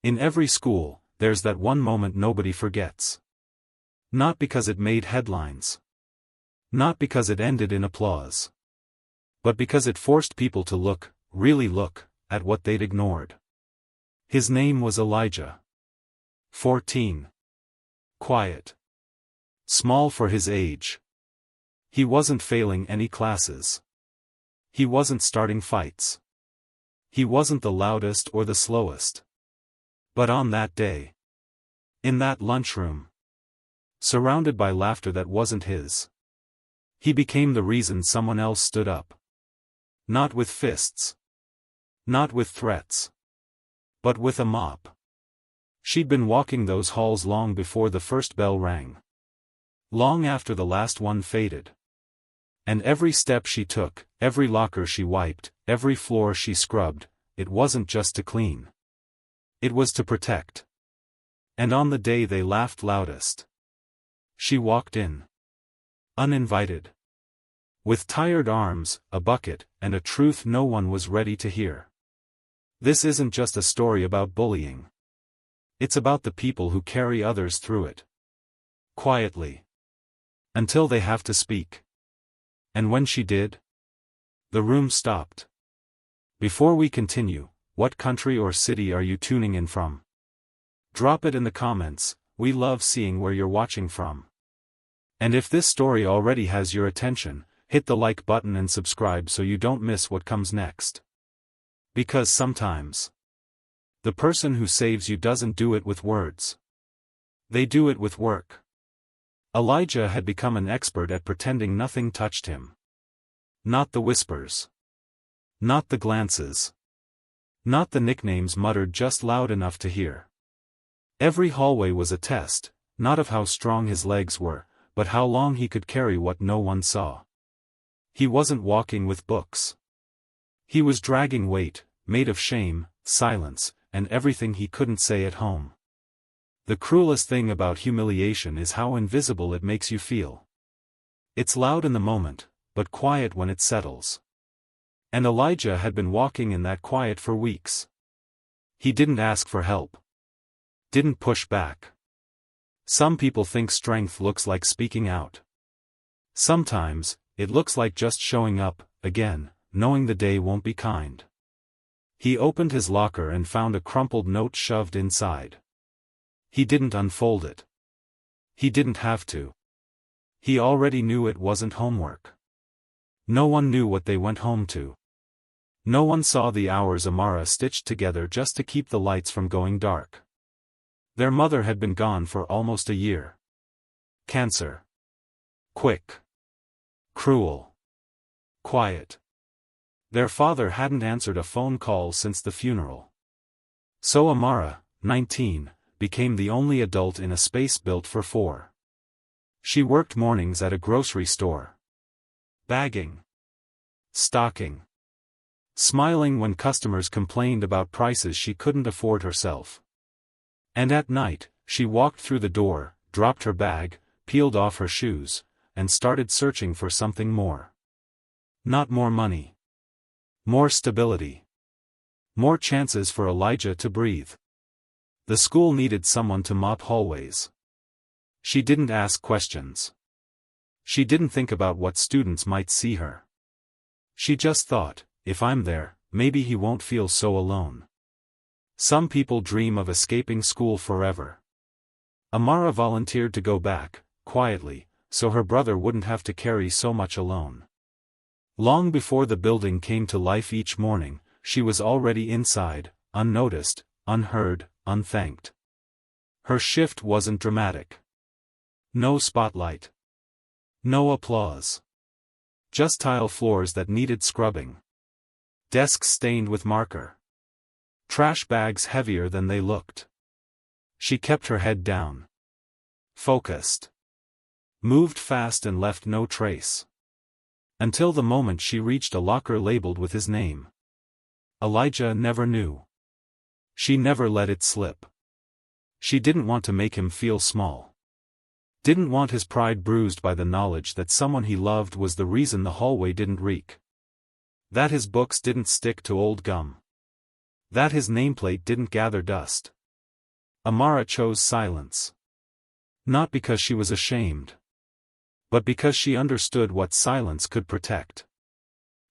In every school, there's that one moment nobody forgets. Not because it made headlines. Not because it ended in applause. But because it forced people to look, really look, at what they'd ignored. His name was Elijah. 14. Quiet. Small for his age. He wasn't failing any classes. He wasn't starting fights. He wasn't the loudest or the slowest. But on that day, in that lunchroom, surrounded by laughter that wasn't his, he became the reason someone else stood up. Not with fists. Not with threats. But with a mop. She'd been walking those halls long before the first bell rang. Long after the last one faded. And every step she took, every locker she wiped, every floor she scrubbed, it wasn't just to clean. It was to protect. And on the day they laughed loudest, she walked in. Uninvited. With tired arms, a bucket, and a truth no one was ready to hear. This isn't just a story about bullying. It's about the people who carry others through it. Quietly. Until they have to speak. And when she did, the room stopped. Before we continue, what country or city are you tuning in from? Drop it in the comments, we love seeing where you're watching from. And if this story already has your attention, hit the like button and subscribe so you don't miss what comes next. Because sometimes, the person who saves you doesn't do it with words. They do it with work. Elijah had become an expert at pretending nothing touched him. Not the whispers. Not the glances. Not the nicknames muttered just loud enough to hear. Every hallway was a test, not of how strong his legs were, but how long he could carry what no one saw. He wasn't walking with books. He was dragging weight, made of shame, silence, and everything he couldn't say at home. The cruelest thing about humiliation is how invisible it makes you feel. It's loud in the moment, but quiet when it settles. And Elijah had been walking in that quiet for weeks. He didn't ask for help. Didn't push back. Some people think strength looks like speaking out. Sometimes, it looks like just showing up, again, knowing the day won't be kind. He opened his locker and found a crumpled note shoved inside. He didn't unfold it. He didn't have to. He already knew it wasn't homework. No one knew what they went home to. No one saw the hours Amara stitched together just to keep the lights from going dark. Their mother had been gone for almost a year. Cancer. Quick. Cruel. Quiet. Their father hadn't answered a phone call since the funeral. So Amara, 19, became the only adult in a space built for 4. She worked mornings at a grocery store. Bagging. Stocking. Smiling when customers complained about prices she couldn't afford herself. And at night, she walked through the door, dropped her bag, peeled off her shoes, and started searching for something more. Not more money. More stability. More chances for Elijah to breathe. The school needed someone to mop hallways. She didn't ask questions. She didn't think about what students might see her. She just thought, if I'm there, maybe he won't feel so alone. Some people dream of escaping school forever. Amara volunteered to go back, quietly, so her brother wouldn't have to carry so much alone. Long before the building came to life each morning, she was already inside, unnoticed, unheard, unthanked. Her shift wasn't dramatic. No spotlight. No applause. Just tile floors that needed scrubbing. Desks stained with marker. Trash bags heavier than they looked. She kept her head down. Focused. Moved fast and left no trace. Until the moment she reached a locker labeled with his name. Elijah never knew. She never let it slip. She didn't want to make him feel small. Didn't want his pride bruised by the knowledge that someone he loved was the reason the hallway didn't reek. That his books didn't stick to old gum. That his nameplate didn't gather dust. Amara chose silence. Not because she was ashamed, but because she understood what silence could protect.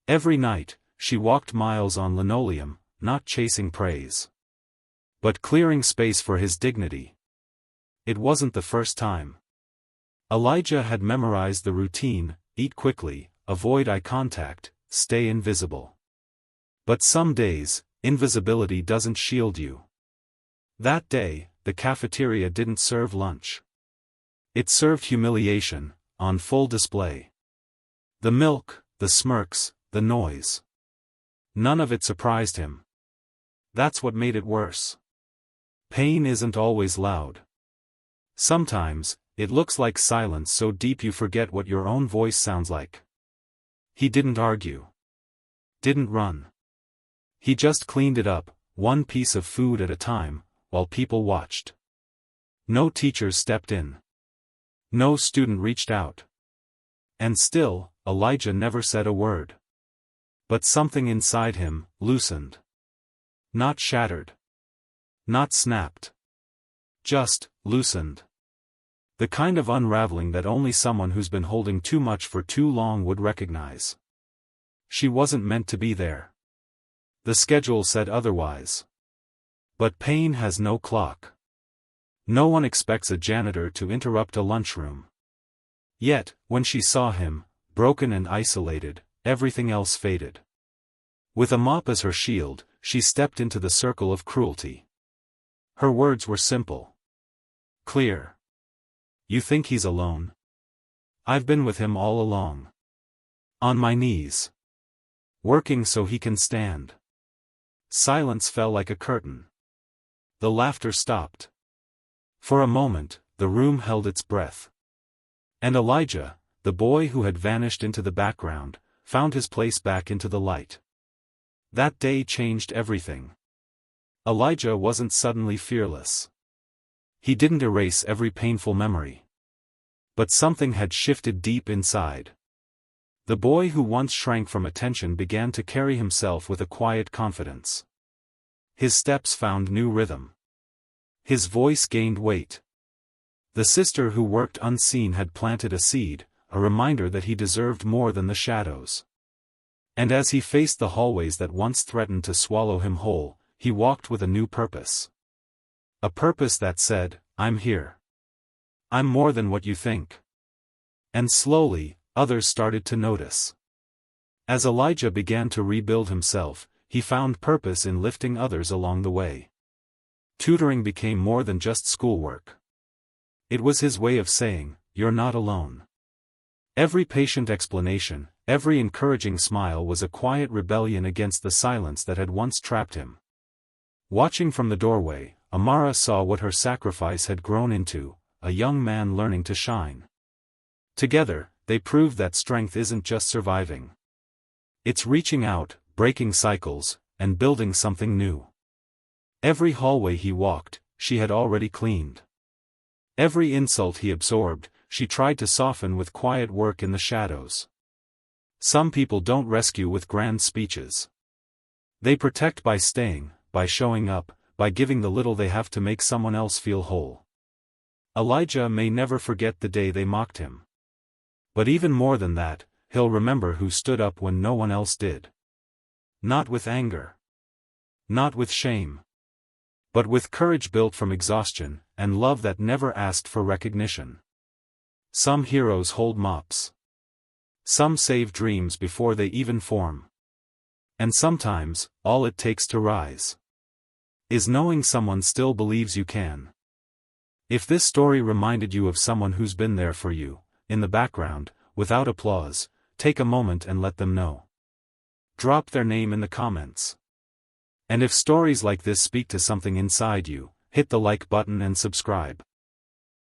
Every night, she walked miles on linoleum, not chasing praise, but clearing space for his dignity. It wasn't the first time. Elijah had memorized the routine: eat quickly, avoid eye contact, stay invisible. But some days, invisibility doesn't shield you. That day, the cafeteria didn't serve lunch. It served humiliation, on full display. The milk, the smirks, the noise. None of it surprised him. That's what made it worse. Pain isn't always loud. Sometimes, it looks like silence so deep you forget what your own voice sounds like. He didn't argue. Didn't run. He just cleaned it up, one piece of food at a time, while people watched. No teachers stepped in. No student reached out. And still, Elijah never said a word. But something inside him loosened. Not shattered. Not snapped. Just loosened. The kind of unraveling that only someone who's been holding too much for too long would recognize. She wasn't meant to be there. The schedule said otherwise. But pain has no clock. No one expects a janitor to interrupt a lunchroom. Yet, when she saw him, broken and isolated, everything else faded. With a mop as her shield, she stepped into the circle of cruelty. Her words were simple. Clear. You think he's alone? I've been with him all along. On my knees. Working so he can stand. Silence fell like a curtain. The laughter stopped. For a moment, the room held its breath. And Elijah, the boy who had vanished into the background, found his place back into the light. That day changed everything. Elijah wasn't suddenly fearless. He didn't erase every painful memory. But something had shifted deep inside. The boy who once shrank from attention began to carry himself with a quiet confidence. His steps found new rhythm. His voice gained weight. The sister who worked unseen had planted a seed, a reminder that he deserved more than the shadows. And as he faced the hallways that once threatened to swallow him whole, he walked with a new purpose. A purpose that said, I'm here. I'm more than what you think. And slowly, others started to notice. As Elijah began to rebuild himself, he found purpose in lifting others along the way. Tutoring became more than just schoolwork. It was his way of saying, you're not alone. Every patient explanation, every encouraging smile was a quiet rebellion against the silence that had once trapped him. Watching from the doorway, Amara saw what her sacrifice had grown into, a young man learning to shine. Together, they proved that strength isn't just surviving. It's reaching out, breaking cycles, and building something new. Every hallway he walked, she had already cleaned. Every insult he absorbed, she tried to soften with quiet work in the shadows. Some people don't rescue with grand speeches. They protect by staying, by showing up, by giving the little they have to make someone else feel whole. Elijah may never forget the day they mocked him. But even more than that, he'll remember who stood up when no one else did. Not with anger. Not with shame. But with courage built from exhaustion, and love that never asked for recognition. Some heroes hold mops. Some save dreams before they even form. And sometimes, all it takes to rise is knowing someone still believes you can. If this story reminded you of someone who's been there for you, in the background, without applause, take a moment and let them know. Drop their name in the comments. And if stories like this speak to something inside you, hit the like button and subscribe.